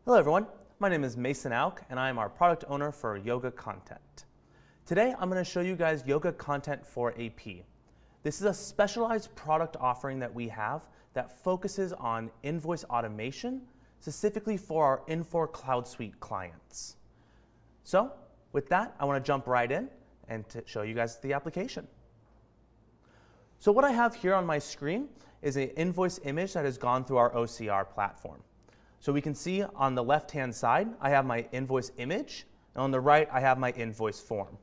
Hello everyone, my name is Mason Auk and I am our product owner for Yoga Content. Today I'm going to show you guys Yoga Content for AP. This is a specialized product offering that we have that focuses on invoice automation, specifically for our Infor Cloud Suite clients. So with that, I want to jump right in and to show you guys the application. So what I have here on my screen is an invoice image that has gone through our OCR platform. So we can see on the left-hand side, I have my invoice image, and on the right, I have my invoice form.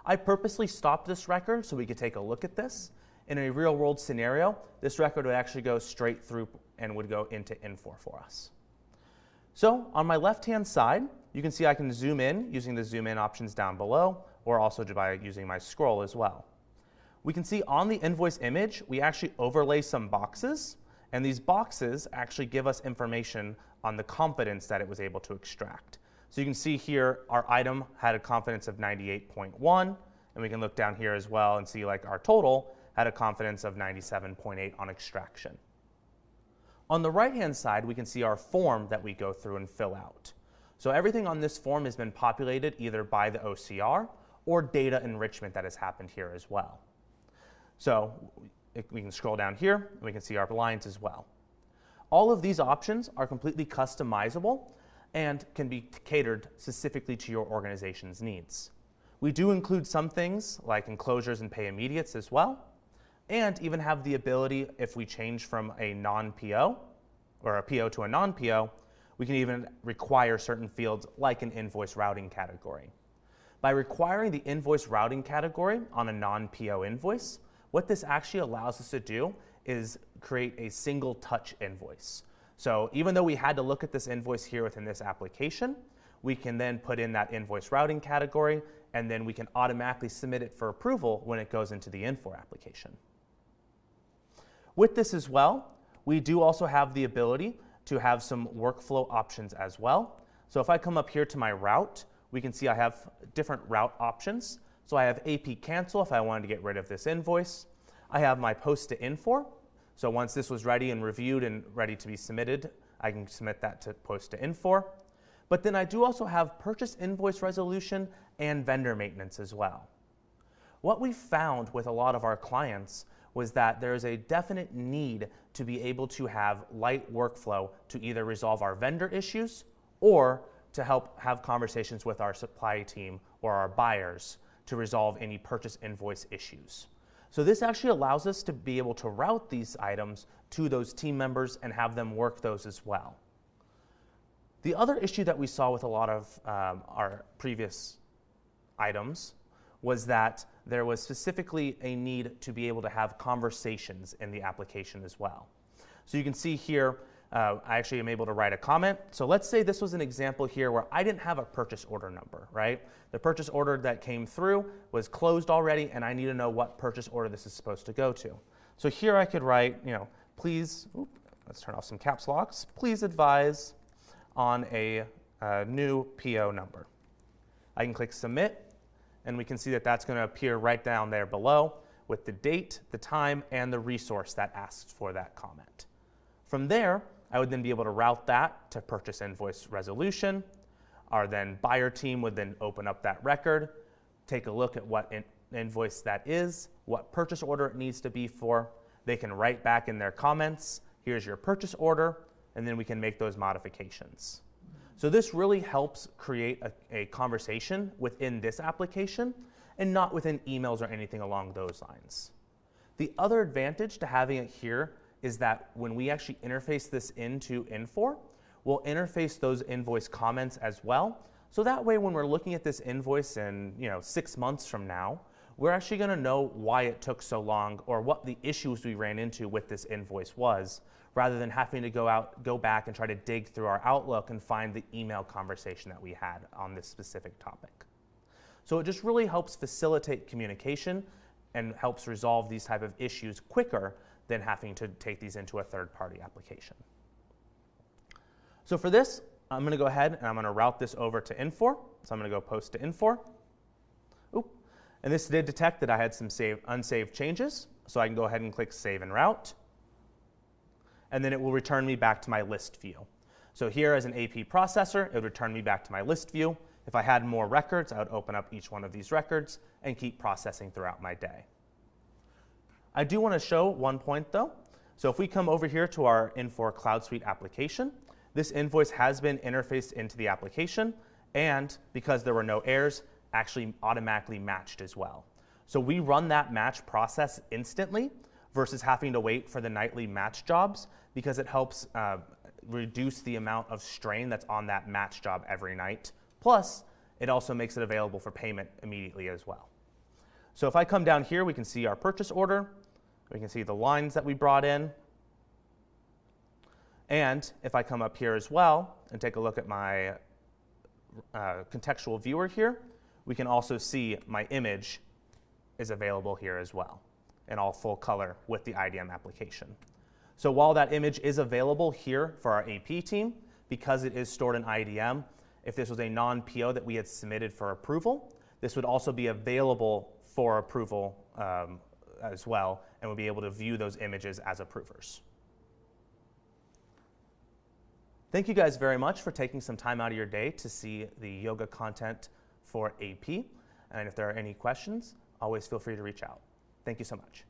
I purposely stopped this record so we could take a look at this. In a real-world scenario, this record would actually go straight through and would go into Infor for us. So on my left-hand side, you can see I can zoom in using the zoom in options down below, or also by using my scroll as well. We can see on the invoice image, we actually overlay some boxes, and these boxes actually give us information on the confidence that it was able to extract. So you can see here our item had a confidence of 98.1, and we can look down here as well and see like our total had a confidence of 97.8 on extraction. On the right-hand side, we can see our form that we go through and fill out. So everything on this form has been populated either by the OCR or data enrichment that has happened here as well. So we can scroll down here and we can see our lines as well. All of these options are completely customizable and can be catered specifically to your organization's needs. We do include some things like enclosures and pay immediates as well, and even have the ability, if we change from a non-PO or a PO to a non-PO, we can even require certain fields like an invoice routing category. By requiring the invoice routing category on a non-PO invoice, what this actually allows us to do is create a single touch invoice. So even though we had to look at this invoice here within this application, we can then put in that invoice routing category, and then we can automatically submit it for approval when it goes into the Infor application. With this as well, we do also have the ability to have some workflow options as well. So if I come up here to my route, we can see I have different route options. So I have AP cancel if I wanted to get rid of this invoice. I have my post to Infor. So once this was ready and reviewed and ready to be submitted, I can submit that to post to Infor. But then I do also have purchase invoice resolution and vendor maintenance as well. What we found with a lot of our clients was that there is a definite need to be able to have light workflow to either resolve our vendor issues or to help have conversations with our supply team or our buyers to resolve any purchase invoice issues. So this actually allows us to be able to route these items to those team members and have them work those as well. The other issue that we saw with a lot of our previous items was that there was specifically a need to be able to have conversations in the application as well. So you can see here, I actually am able to write a comment. So let's say this was an example here where I didn't have a purchase order number, right? The purchase order that came through was closed already, and I need to know what purchase order this is supposed to go to. So here I could write, please, let's turn off some caps locks, please advise on a new PO number. I can click submit, and we can see that that's going to appear right down there below with the date, the time, and the resource that asks for that comment. From there, I would then be able to route that to purchase invoice resolution. Our then buyer team would then open up that record, take a look at what invoice that is, what purchase order it needs to be for. They can write back in their comments, here's your purchase order, and then we can make those modifications. So this really helps create a conversation within this application and not within emails or anything along those lines. The other advantage to having it here is that when we actually interface this into Infor, we'll interface those invoice comments as well. So that way when we're looking at this invoice in 6 months from now, we're actually going to know why it took so long or what the issues we ran into with this invoice was, rather than having to go back and try to dig through our Outlook and find the email conversation that we had on this specific topic. So it just really helps facilitate communication and helps resolve these type of issues quicker than having to take these into a third-party application. So for this, I'm going to go ahead and I'm going to route this over to Infor. So I'm going to go post to Infor. And this did detect that I had some unsaved changes, so I can go ahead and click Save and Route. And then it will return me back to my list view. So here as an AP processor, it would return me back to my list view. If I had more records, I would open up each one of these records and keep processing throughout my day. I do want to show one point though. So if we come over here to our Infor Cloud Suite application, this invoice has been interfaced into the application, and because there were no errors, actually automatically matched as well. So we run that match process instantly versus having to wait for the nightly match jobs, because it helps reduce the amount of strain that's on that match job every night. Plus, it also makes it available for payment immediately as well. So if I come down here, we can see our purchase order. We can see the lines that we brought in. And if I come up here as well and take a look at my contextual viewer here, we can also see my image is available here as well in all full color with the IDM application. So while that image is available here for our AP team, because it is stored in IDM, if this was a non-PO that we had submitted for approval, this would also be available for approval as well, and we'll be able to view those images as approvers. Thank you guys very much for taking some time out of your day to see the yoga content for AP. And if there are any questions, always feel free to reach out. Thank you so much.